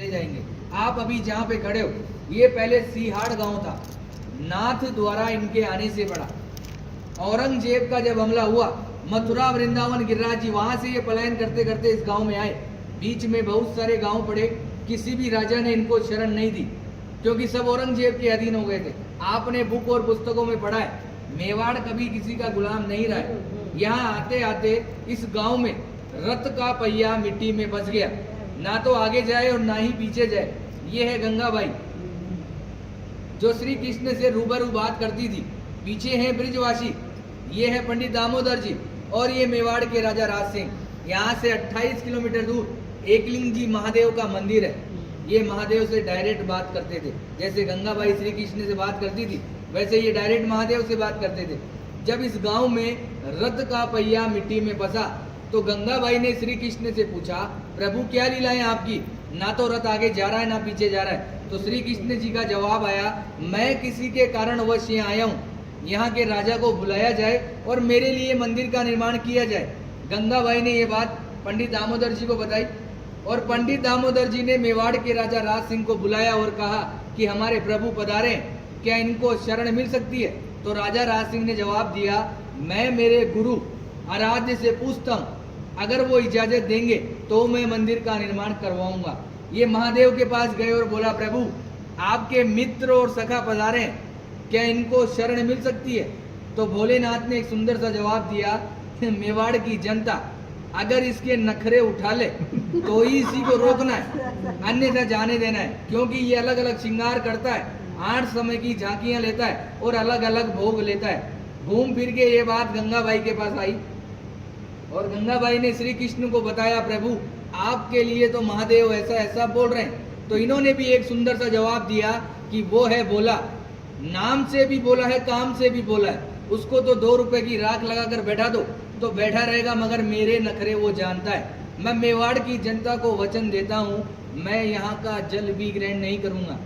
चले जाएंगे। आप अभी जहाँ पे खड़े हो, ये पहले सीहाड़ गांव था, नाथ द्वारा इनके आने से पड़ा। औरंगजेब का जब हमला हुआ, मथुरा वृंदावन गिरिराज जी वहां से ये पलायन करते करते इस गांव में आए। बीच में बहुत सारे गांव पड़े, किसी भी राजा ने इनको शरण नहीं दी, क्योंकि सब औरंगजेब के अधीन हो गए थे। आपने बुक और पुस्तकों में पढ़ा है, मेवाड़ कभी किसी का गुलाम नहीं रहा है। यहाँ आते आते इस गांव में रथ का पहिया मिट्टी में फंस गया, ना तो आगे जाए और ना ही पीछे जाए। ये है गंगाबाई, जो श्री कृष्ण से रूबरू बात करती थी। पीछे है ब्रिजवासी, ये है पंडित दामोदर जी, और ये मेवाड़ के राजा राज सिंह। यहाँ से 28 किलोमीटर दूर एकलिंग जी महादेव का मंदिर है। ये महादेव से डायरेक्ट बात करते थे, जैसे गंगाबाई श्री कृष्ण से बात करती थी, वैसे ये डायरेक्ट महादेव से बात करते थे। जब इस गांव में रथ का पहिया मिट्टी में फंसा तो गंगाबाई ने श्री कृष्ण से पूछा, प्रभु क्या लीला है आपकी, ना तो रथ आगे जा रहा है ना पीछे जा रहा है। तो श्री कृष्ण जी का जवाब आया, मैं किसी के कारणवश यहाँ आया हूँ, यहाँ के राजा को बुलाया जाए और मेरे लिए मंदिर का निर्माण किया जाए। गंगाबाई ने ये बात पंडित दामोदर जी को बताई, और पंडित दामोदर जी ने मेवाड़ के राजा राज सिंह को बुलाया और कहा कि हमारे प्रभु पधारे, क्या इनको शरण मिल सकती है। तो राजा राज सिंह ने जवाब दिया, मैं मेरे गुरु आराध्य से पूछता हूँ, अगर वो इजाजत देंगे तो मैं मंदिर का निर्माण करवाऊंगा। ये महादेव के पास गए और बोला, प्रभु आपके मित्र और सखा पधारे, क्या इनको शरण मिल सकती है। तो भोलेनाथ ने एक सुंदर सा जवाब दिया, मेवाड़ की जनता अगर इसके नखरे उठा ले तो ही इसी को रोकना है, अन्यथा जाने देना है, क्योंकि ये अलग अलग श्रृंगार करता है, 8 समय की झांकियां लेता है और अलग अलग भोग लेता है। घूम फिर के ये बात गंगाबाई के पास आई और गंगाबाई ने श्री कृष्ण को बताया, प्रभु आपके लिए तो महादेव ऐसा ऐसा बोल रहे हैं। तो इन्होंने भी एक सुंदर सा जवाब दिया कि वो है बोला, नाम से भी बोला है, काम से भी बोला है। उसको तो 2 रुपए की राख लगाकर बैठा दो तो बैठा रहेगा, मगर मेरे नखरे वो जानता है। मैं मेवाड़ की जनता को वचन देता हूँ, मैं यहाँ का जल भी ग्रहण नहीं करूँगा।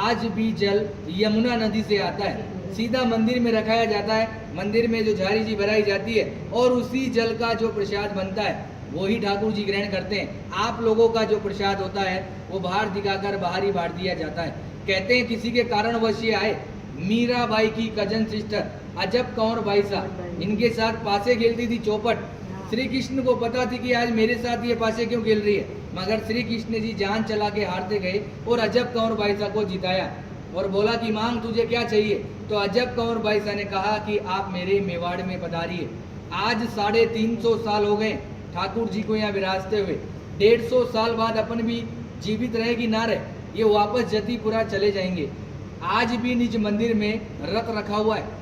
आज भी जल यमुना नदी से आता है, सीधा मंदिर में रखाया जाता है, मंदिर में जो झारी जी भराई जाती है और उसी जल का जो प्रसाद बनता है वही ठाकुर जी ग्रहण करते हैं। आप लोगों का जो प्रसाद होता है वो बाहर दिखाकर बाहर ही बांट दिया जाता है। कहते हैं किसी के कारणवश ये आए, मीराबाई की कजन सिस्टर अजब कंवर बाई साहब, इनके साथ पासे खेलती थी चौपट। श्री कृष्ण को पता थी कि आज मेरे साथ ये पासे क्यों खेल रही है, मगर श्री कृष्ण जी जान चला के हारते गए और अजब कंवर बाई साहब को जिताया और बोला कि मांग तुझे क्या चाहिए। तो अजब कंवर बाई साहब ने कहा कि आप मेरे मेवाड़ में पधारिए। आज 350 साल हो गए ठाकुर जी को यहाँ विराजते हुए, 150 साल बाद अपन भी जीवित रहे कि ना रहे, ये वापस जतीपुरा चले जाएंगे। आज भी निज मंदिर में रथ रखा हुआ है।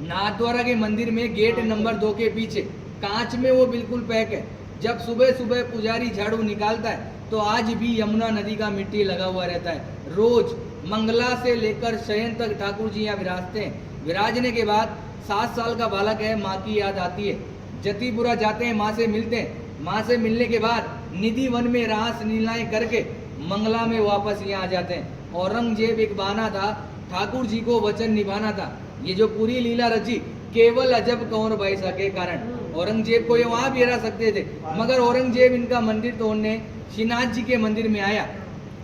नाथद्वारा के मंदिर में गेट नंबर 2 के पीछे कांच में वो बिल्कुल पैक है। जब सुबह सुबह पुजारी झाड़ू निकालता है तो आज भी यमुना नदी का मिट्टी लगा हुआ रहता है। रोज मंगला से लेकर शयन तक ठाकुर जी यहाँ विराजते हैं। विराजने के बाद 7 साल का बालक है, माँ की याद आती है, जतीपुरा जाते हैं, माँ से मिलते हैं। माँ से मिलने के बाद निधि वन में रास लीलाएं करके मंगला में वापस यहाँ आ जाते हैं। औरंगजेब एक बहाना था, ठाकुर जी को वचन निभाना था। ये जो पूरी लीला रची केवल अजब कंवर बाई साहब के कारण। औरंगजेब को ये वहां भी हरा सकते थे, मगर औरंगजेब इनका मंदिर तोड़ने श्रीनाथ जी के मंदिर में आया।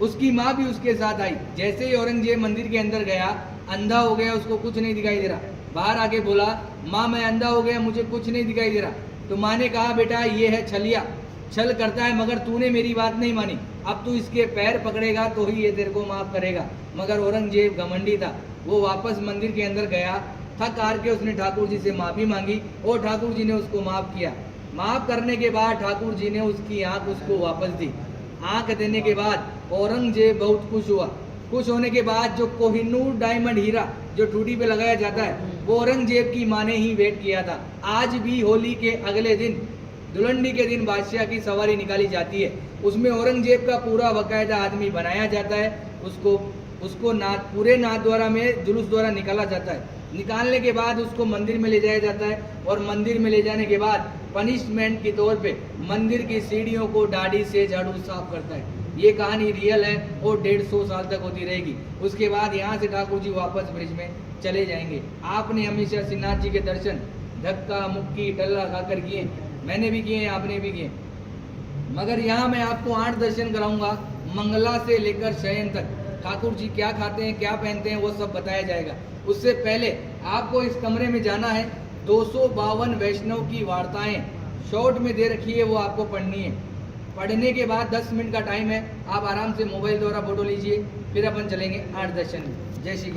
उसकी माँ भी उसके साथ आई। जैसे ही औरंगजेब मंदिर के अंदर गया, अंधा हो गया, उसको कुछ नहीं दिखाई दे रहा। बाहर आके बोला, माँ मैं अंधा हो गया, मुझे कुछ नहीं दिखाई दे रहा। तो माँ ने कहा, बेटा ये है छलिया, छल करता है, मगर तूने मेरी बात नहीं मानी, अब तू इसके पैर पकड़ेगा तो ही ये तेरे को माफ करेगा। मगर औरंगजेब घमंडी था, वो वापस मंदिर के अंदर गया, थक हार के उसने ठाकुर जी से माफी मांगी और ठाकुर जी ने उसको माफ किया। माफ करने के बाद ठाकुर जी ने उसकी आंख उसको वापस दी। आंख देने के बाद औरंगजेब बहुत खुश हुआ। खुश होने के बाद जो कोहिनूर डायमंड हीरा जो ठूठी पे लगाया जाता है वो औरंगजेब की माँ ने ही वेट किया था। आज भी होली के अगले दिन, दुलंडी के दिन बादशाह की सवारी निकाली जाती है। उसमें औरंगजेब का पूरा बाकायदा आदमी बनाया जाता है। उसको पूरे नाथद्वारा में जुलूस द्वारा निकाला जाता है। निकालने के बाद उसको मंदिर में ले जाया जाता है और मंदिर में ले जाने के बाद पनिशमेंट के तौर पे मंदिर की सीढ़ियों को दाढ़ी से झाड़ू साफ करता है। ये कहानी रियल है और 150 साल तक होती रहेगी। उसके बाद यहाँ से ठाकुर जी वापस ब्रिज में चले जाएंगे। आपने हमेशा श्रीनाथ जी के दर्शन धक्का मुक्की टल्ला खाकर किए, मैंने भी किए, आपने भी किए। मगर यहाँ मैं आपको 8 दर्शन कराऊंगा, मंगला से लेकर शयन तक। ठाकुर जी क्या खाते हैं, क्या पहनते हैं, वो सब बताया जाएगा। उससे पहले आपको इस कमरे में जाना है। 252 वैष्णव की वार्ताएं शॉर्ट में दे रखी है, वो आपको पढ़नी है। पढ़ने के बाद 10 मिनट का टाइम है, आप आराम से मोबाइल द्वारा फोटो लीजिए, फिर अपन चलेंगे 8 दर्शन में। जय श्री कृष्ण।